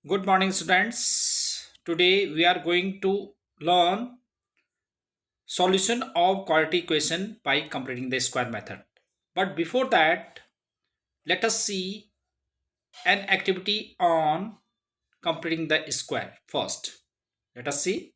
Good morning, students. Today we are going to learn solution of quadratic equation by completing the square method. But before that, let us see an activity on completing the square first. Let us see.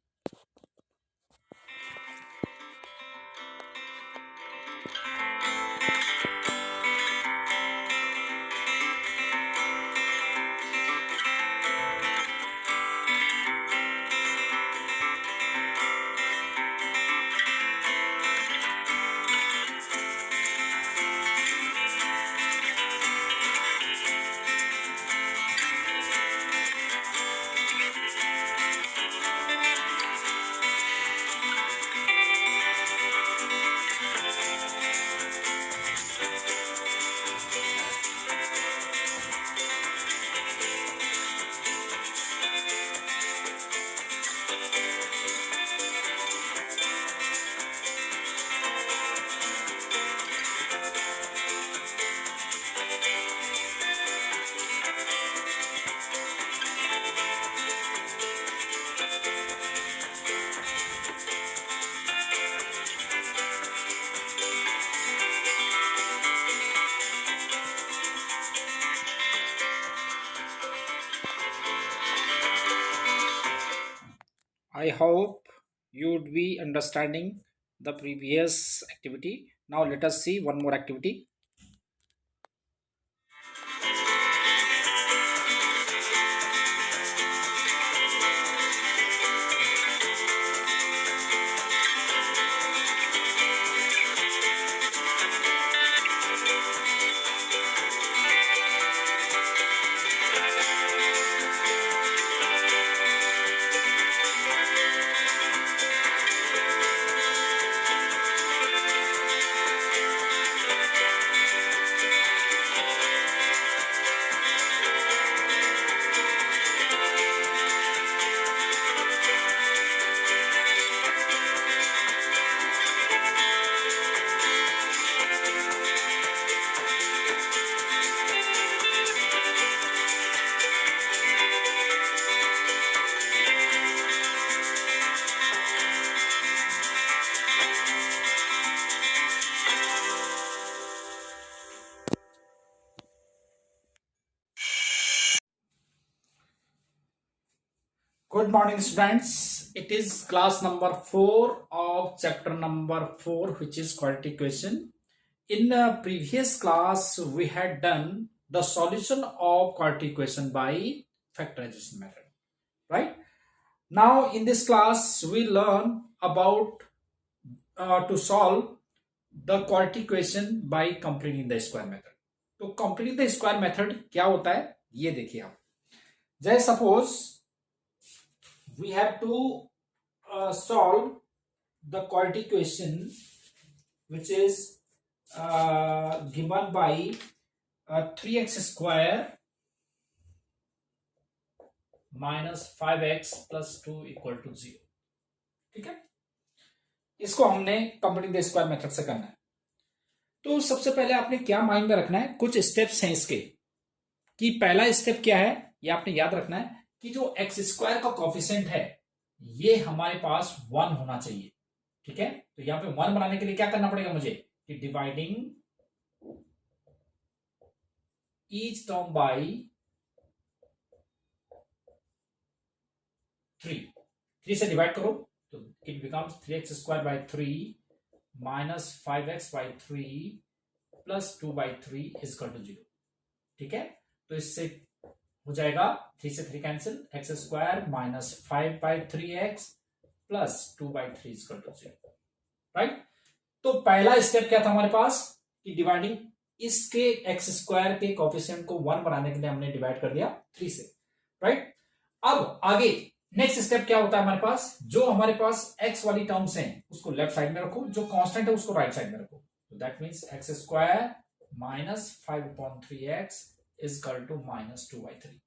I hope you would be understanding the previous activity. Now let us see one more activity. Good morning, students. It is class number 4 of chapter number 4, which is quadratic equation. In the previous class, we had done the solution of quadratic equation by factorization method, right? Now, in this class, we learn about to solve the quadratic equation by completing the square method. तो completing the square method क्या होता है ये देखिए आप. जैसे suppose we have to solve the quadratic equation which is given by 3x square minus 5x plus 2 equal to 0. ठीक है, इसको हमने कंप्लीटिंग द स्क्वायर मेथड से करना है. तो सबसे पहले आपने क्या माइंड में रखना है, कुछ स्टेप्स हैं इसके. कि पहला स्टेप क्या है ये आपने याद रखना है कि जो एक्स स्क्वायर का कॉफिशिएंट है ये हमारे पास 1 होना चाहिए. ठीक है, तो यहां पे 1 बनाने के लिए क्या करना पड़ेगा मुझे कि डिवाइडिंग ईच टर्म बाय 3 से डिवाइड करो तो it becomes 3x square by 3 minus 5x by 3 plus 2 by 3 is equal to 0. ठीक है, तो इससे हो जाएगा 3 से 3 cancel, x square minus 5 by 3x plus 2 by 3 is equal to 0. Right, तो पहला स्टेप क्या था हमारे पास कि डिवाइडिंग इसके एक्स स्क्वायर के कोफिशिएंट को 1 बनाने के लिए हमने डिवाइड कर दिया 3 से. राइट, अब आगे नेक्स्ट स्टेप क्या होता है हमारे पास, जो हमारे पास एक्स वाली टर्म्स हैं उसको लेफ्ट साइड में रखो, जो कांस्टेंट है उसको राइट साइड में रखो. तो that means x square minus 5/3x is equal to minus 2/3.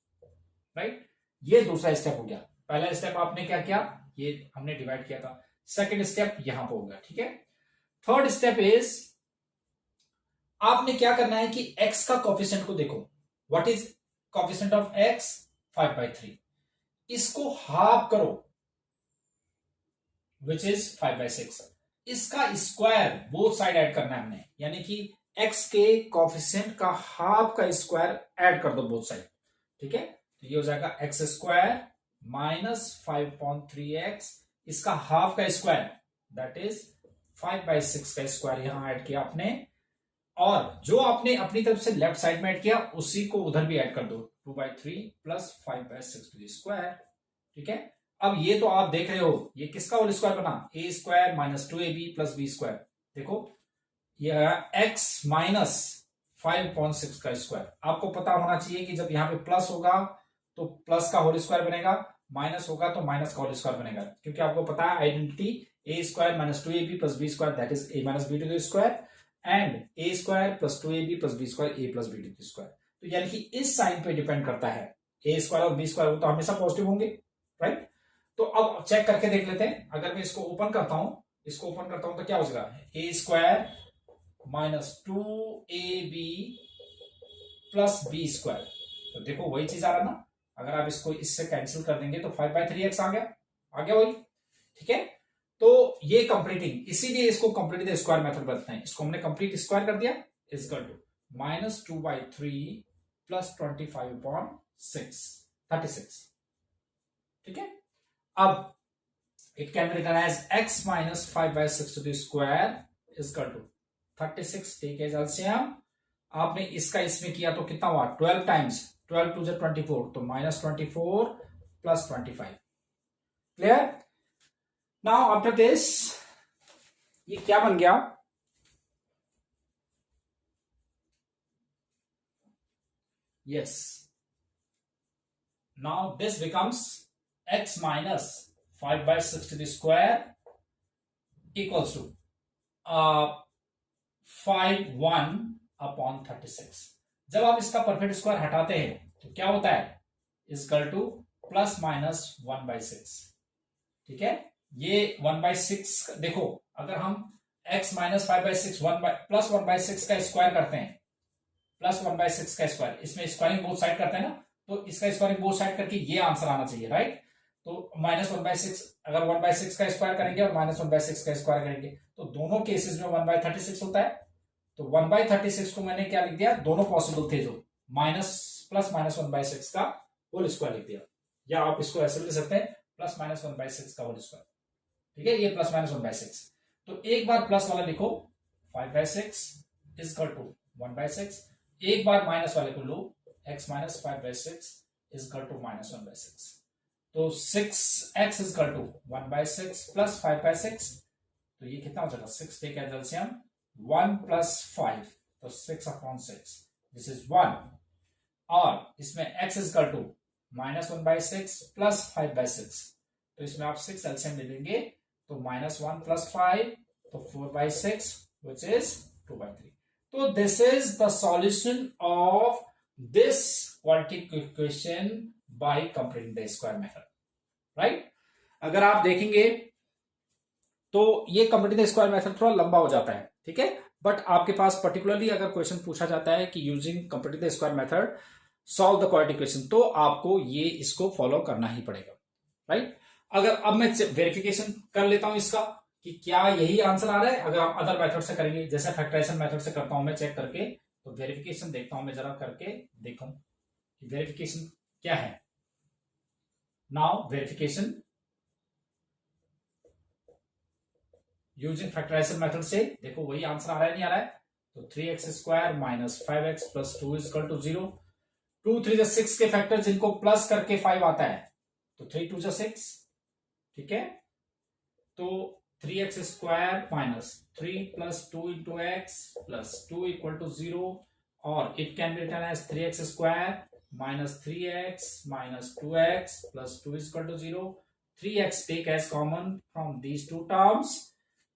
Right, ये दूसरा स्टेप हो गया. पहला स्टेप आपने क्या किया, ये हमने डिवाइड किया था. सेकेंड स्टेप यहां पर होगा. ठीक है, थर्ड स्टेप इज आपने क्या करना है कि x का कोफिशिएंट को देखो. What is coefficient of x? 5/3, इसको हाफ करो विच इज 5/6, इसका स्क्वायर बोथ साइड ऐड करना है हमने, यानी कि x के कोफिशिएंट का हाफ का स्क्वायर ऐड कर दो बोथ साइड, ठीक है। तो ये हो जाएगा x स्क्वायर माइनस 5/3x, इसका हाफ का स्क्वायर दैट इज 5/6 का स्क्वायर यहां ऐड किया आपने, और जो आपने अपनी तरफ से लेफ्ट साइड में ऐड किया उसी को उधर भी ऐड कर दो, 2/3 प्लस 5/6 टू द स्क्वायर, ठीक है। अब ये तो आप देख रहे हो ये किसका होल स्क्वायर बना, a square minus 2ab plus b square, देखो ये x माइनस 5/6 का स्क्वायर। आपको पता होना चाहिए कि जब यहाँ पे प्लस होगा तो प्लस का होल स्क्वायर बनेगा, माइनस होगा तो माइनस का होल स्क्वायर बनेगा, क्योंकि आपको पता है identity a square minus 2ab plus b square that is a minus b to the square and a square plus 2ab plus b square a प्लस b टू द स्क्वायर। तो यानी कि इस साइन पे डिपेंड करता है, a square और b square तो हमेशा पॉजिटिव होंगे, राइट। तो अब चेक करके देख लेते हैं, अगर मैं इसको ओपन करता हूं तो क्या हो जाएगा, a square minus 2ab plus b square, तो देखो वही चीज आ रहा ना, अगर आप इसको इससे कैंसिल कर देंगे तो 5/3x आ गया वही, ठीक है। तो ये कंप्लीटिंग, इसीलिए इसको कंप्लीट स्क्वायर मेथड बोलते हैं, इसको हमने कंप्लीट स्क्वायर कर दिया, इक्वल टू माइनस 2/3 प्लस 25/6 36, ठीक है। अब it can be written as x minus 5/6 to the square equal to 36, take as LCM, आपने इसका इसमें किया तो कितना हुआ 12 टाइम्स, 12 टू 24 तो minus 24 plus 25, clear. Now after this ये क्या बन गया, yes, now this becomes x minus 5/6 to the square equals to 5/1/36। जब आप इसका परफेक्ट स्क्वायर हटाते हैं तो क्या होता है, इक्वल टू प्लस माइनस 1/6, ठीक है। ये 1/6 देखो, अगर हम x माइनस 5/6 प्लस 1/6 का स्क्वायर करते हैं, प्लस 1/6 का स्क्वायर, इसमें स्क्वायरिंग बोथ साइड करते हैं ना, तो इसका स्क्वायरिंग बोथ साइड करके ये आंसर आना चाहिए, राइट। तो माइनस 1/6 अगर 1/6 का स्क्वायर करेंगे और माइनस 1/6 का स्क्वायर करेंगे तो दोनों केसेस में 1/36 होता है, तो 1/36 को मैंने क्या लिख दिया, दोनों पॉसिबल थे जो माइनस प्लस माइनस 1/6 का होल स्क्वायर लिख दिया, या आप इसको ऐसे लिख सकते हैं प्लस माइनस 1/6 का होल स्क्वायर, ठीक है। ये प्लस माइनस 1/6, तो एक बार प्लस वाला लिखो 5/6 इक्वल टू 1/6, एक बार माइनस वाले को लो x minus 5/6 equal to minus 1/6, तो 6x इक्वल टू 1/6 प्लस 5/6, तो ये कितना हो जाएगा 6, टेक एज एलसीएम 1 प्लस 5 तो 6/6 दिस इज 1, और इसमें x equal to minus 1/6 plus 5/6, तो इसमें आप 6 एलसीएम ले लेंगे तो माइनस 1 प्लस 5 तो 4/6 विच इज 2/3। तो this is the solution of this quadratic equation by completing the square method, right. अगर आप देखेंगे तो ये कंप्लीटिंग द स्क्वायर मेथड थोड़ा लंबा हो जाता है, ठीक है, बट आपके पास पर्टिकुलरली अगर क्वेश्चन पूछा जाता है कि using completing the square method solve the quadratic equation, तो आपको ये इसको फॉलो करना ही पड़ेगा, राइट। अगर अब मैं वेरिफिकेशन कर लेता हूं इसका कि क्या यही आंसर आ रहा है, अगर आप अदर मेथड से करेंगे, जैसे फैक्टराइजेशन मेथड से करता हूं मैं चेक करके, तो वेरिफिकेशन देखता हूं मैं जरा करके देखूं कि वेरिफिकेशन क्या है। Now verification using factorization method से देखो वही आंसर आ रहा है नहीं आ रहा है, तो 3x square minus 5x plus 2 equal to 0, 2 3 6 के फैक्टर जिनको प्लस करके 5 आता है, तो 3 2 6, ठीक है। तो 3x square minus 3 plus 2 into x plus 2 equal to 0, और it can be written as 3x square minus 3x minus 2x plus 2 equal to 0, 3x take as common from these two terms,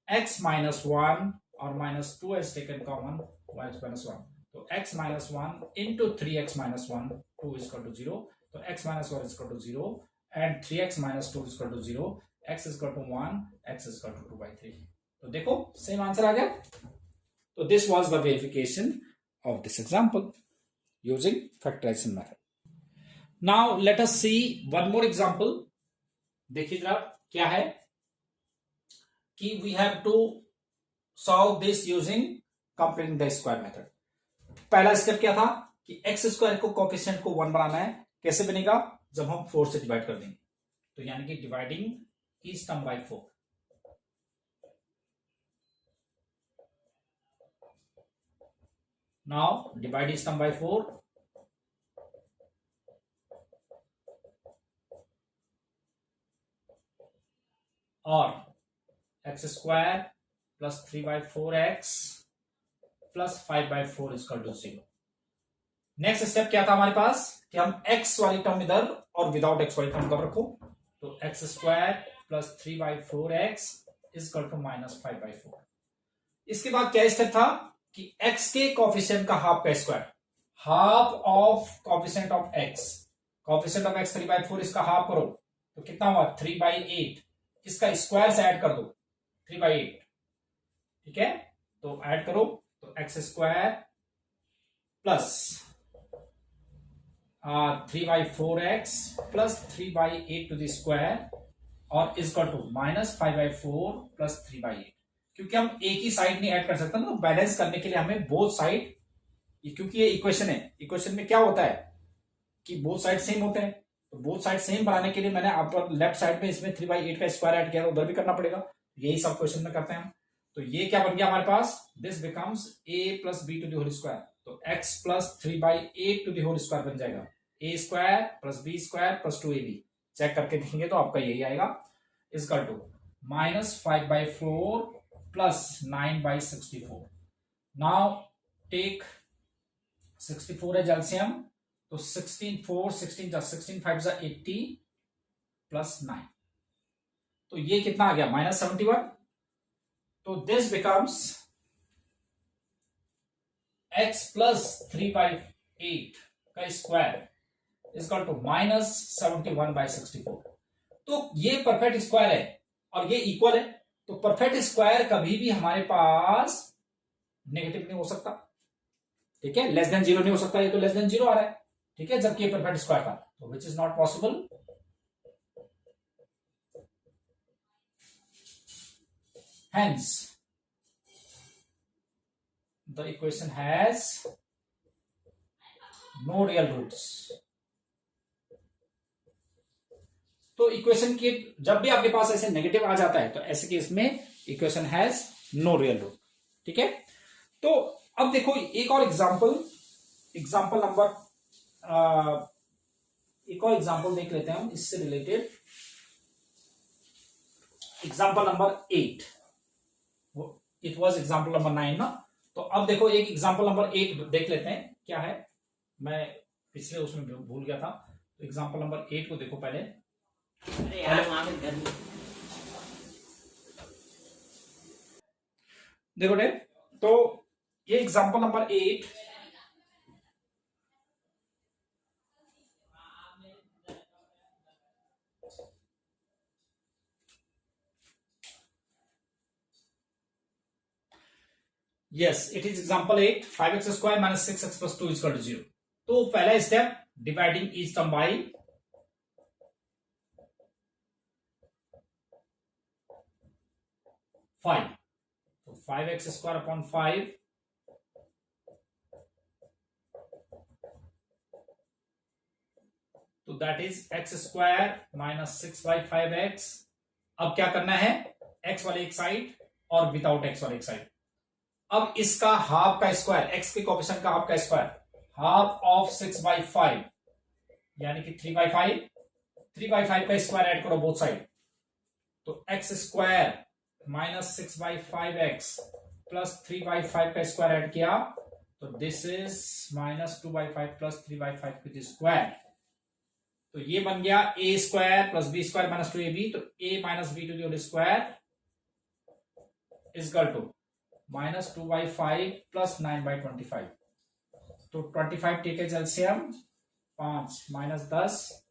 x minus 1 और minus 2 as taken common, y minus 1, तो x minus 1 into 3x minus 1 2 equal to 0, तो x minus 1 equal to 0 and 3x minus 2 equal to 0, x equal to 1, x equal to 2/3, तो देखो same answer आ गया। तो this was the verification of this example using factorization method. Now let us see one more example. देखिए जरा क्या है कि we have to solve this using completing the square method. पहला स्टेप क्या था कि एक्स स्क्वायर को कोफिशिएंट को 1 बनाना है। कैसे बनेगा? जब हम 4 से डिवाइड कर देंगे, तो यानी कि dividing each term by 4। Now divide each term by 4, और x square plus 3/4x plus 5/4 equal to 0। Next step क्या था हमारे पास कि हम x वाली टर्म इधर और विदाउट x वाली टर्म इधर रखो, तो x square plus 3/4x equal to -5/4। इसके बाद क्या स्टेप था कि x के कोफिशिएंट का हाफ का square, half of coefficient of x, coefficient of x 3/4, इसका हाफ करो तो कितना हुआ 3/8, इसका स्क्वायर से ऐड कर दो 3/8। ठीक है, तो ऐड करो तो x square plus 3/4x plus 3/8 to the square और इक्वल टू -5/4 प्लस 3/8। क्योंकि हम एक ही साइड नहीं ऐड कर सकते ना, तो बैलेंस करने के लिए हमें बोथ साइड, क्योंकि ये इक्वेशन है, इक्वेशन में क्या होता है कि बोथ साइड सेम होते हैं, तो बोथ साइड सेम बनाने के लिए मैंने आप लेफ्ट साइड में इसमें 3/8 का स्क्वायर ऐड किया, उधर भी करना पड़ेगा। यही सब क्वेश्चन में करते हैं हम। तो ये क्या बन गया हमारे पास, this becomes a plus B to the whole square, तो x plus 3/8 to the whole square बन जाएगा, a square plus B square plus 2ab। Check करके देखेंगे तो आपका यही आएगा, equal to -5/4 plus 9/64। Now take 64 है एलसीएम, तो 16 4 16 16 5 80 प्लस 9, तो ये कितना आ गया -71। तो दिस बिकम्स x प्लस 3/8 का स्क्वायर इक्वल टू -71/64। तो ये परफेक्ट स्क्वायर है और ये इक्वल है, तो परफेक्ट स्क्वायर कभी भी हमारे पास नेगेटिव नहीं हो सकता। ठीक है, लेस देन 0 नहीं हो सकता, ये तो लेस देन 0 आ रहा है। ठीक है, जबकि ये परफेक्ट स्क्वायर था, तो which is not possible. Hence, the equation has no real roots. तो इक्वेशन की जब भी आपके पास ऐसे नेगेटिव आ जाता है, तो ऐसे केस में equation has no real root. ठीक है, तो अब देखो एक और एग्जांपल नंबर, एक और एग्जांपल देख लेते हैं हम इससे related. Example number 8, it was example number 9 ना। तो अब देखो एक एग्जांपल नंबर 8 देख लेते हैं क्या है, मैं पिछले उसमें भूल गया था। तो एग्जांपल नंबर 8 को देखो पहले। अरे यार देखो डे, तो ये example number 8, yes it is example 8, 5x square minus 6x plus 2 equal to 0। तो पहला step dividing each term by 5, तो 5x स्क्वायर अपॉन 5 तो that is x square minus 6/5x। अब क्या करना है, x वाले एक साइड और विदाउट x वाले एक साइड। अब इसका हाफ का स्क्वायर, x के कोफिशिएंट का हाफ का स्क्वायर, हाफ ऑफ 6/5 यानी कि 3/5, 3/5 का स्क्वायर ऐड करो बोथ साइड, तो x square minus 6/5x plus 3/5 का स्क्वायर ऐड किया, तो दिस इज -2/5 प्लस 3/5 की स्क्वायर। तो ये बन गया a square plus B square minus 2ab, तो a minus b to the whole square equal to -2/5 plus 9/25। तो 25 टेक एज एलसीएम, 5 माइनस 10,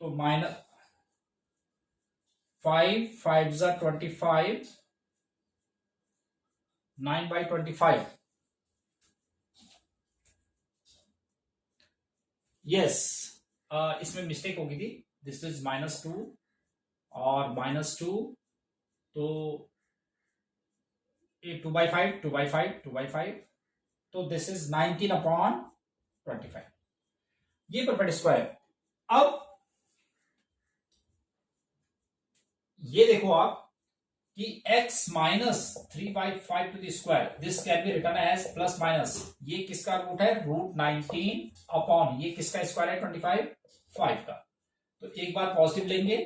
तो माइनस 5 5 जा 25, 9/25। यस, इसमें मिस्टेक हो गई थी, दिस इज -2 और -2, तो ये 2/5 2/5 2/5, तो दिस इज 19/25, ये परफेक्ट स्क्वायर। अब ये देखो आप कि x -3/5 to the square, this can be written as plus minus, ये किसका रूट है, √19 अपॉन ये किसका स्क्वायर है, 25 5 का। तो एक बार पॉजिटिव लेंगे,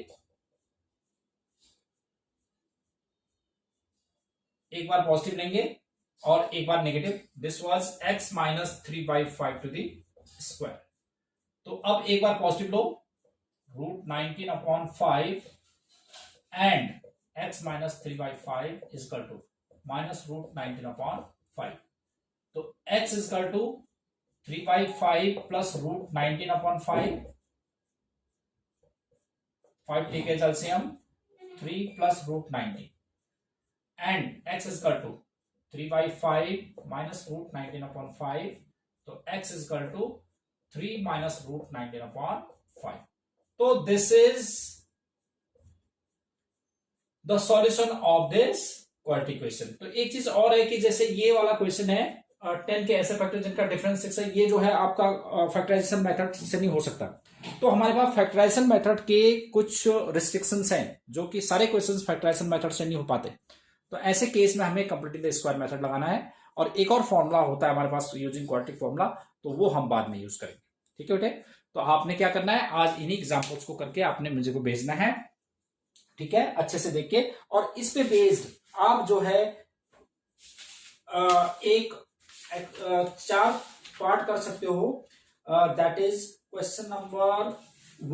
एक बार पॉजिटिव लेंगे और एक बार negative, this was x -3/5 to the square. तो अब एक बार पॉजिटिव लो, √19/5 and x -3/5 is equal to -√19/5। तो x is equal to 3/5 plus √19/5, 5 take as LCM 3 plus √19, and x is equal to 3/5 minus √19/5, तो x is equal to 3 minus √19/5। तो this is the solution of this quadratic question. तो एक चीज और है कि जैसे ये वाला क्वेश्चन है 10 के ऐसे फैक्टर जिनका डिफरेंस 6 है, ये जो है आपका फैक्टराइजेशन मेथड से नहीं हो सकता। तो हमारे पास फैक्टराइजेशन मेथड के कुछ रिस्ट्रिक्शंस हैं जो कि सारे क्वेश्चंस फैक्टराइजेशन मेथड से नहीं हो पाते। तो ऐसे केस में हमें कंप्लीटिंग द स्क्वायर मेथड लगाना है, और एक और फॉर्मूला होता है हमारे पास यूजिंग क्वाड्रेटिक फॉर्मूला, तो वो हम बाद में यूज करेंगे। ठीक है बेटे, तो आपने क्या करना है, आज इन्हीं एग्जाम्पल्स को करके आपने मुझे को भेजना है, ठीक है, अच्छे से देख के, और इस पे बेस्ड आप जो है एक 4 पार्ट कर सकते हो, दैट इज क्वेश्चन नंबर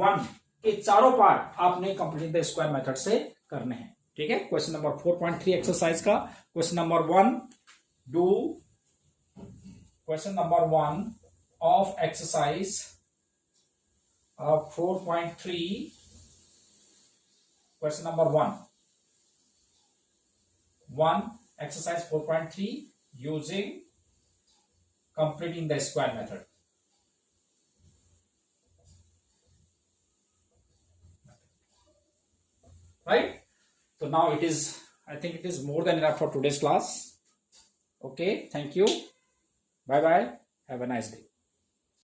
1 के चारों पार्ट आपने कंप्लीट द स्क्वायर मेथड से करने हैं। ठीक है, क्वेश्चन नंबर 4.3 एक्सरसाइज का question number 1, do question number 1 of exercise 4.3, question number 1 exercise 4.3 using completing the square method। right, so now it is, I think it is more than enough for today's class। okay, thank you, bye bye, have a nice day।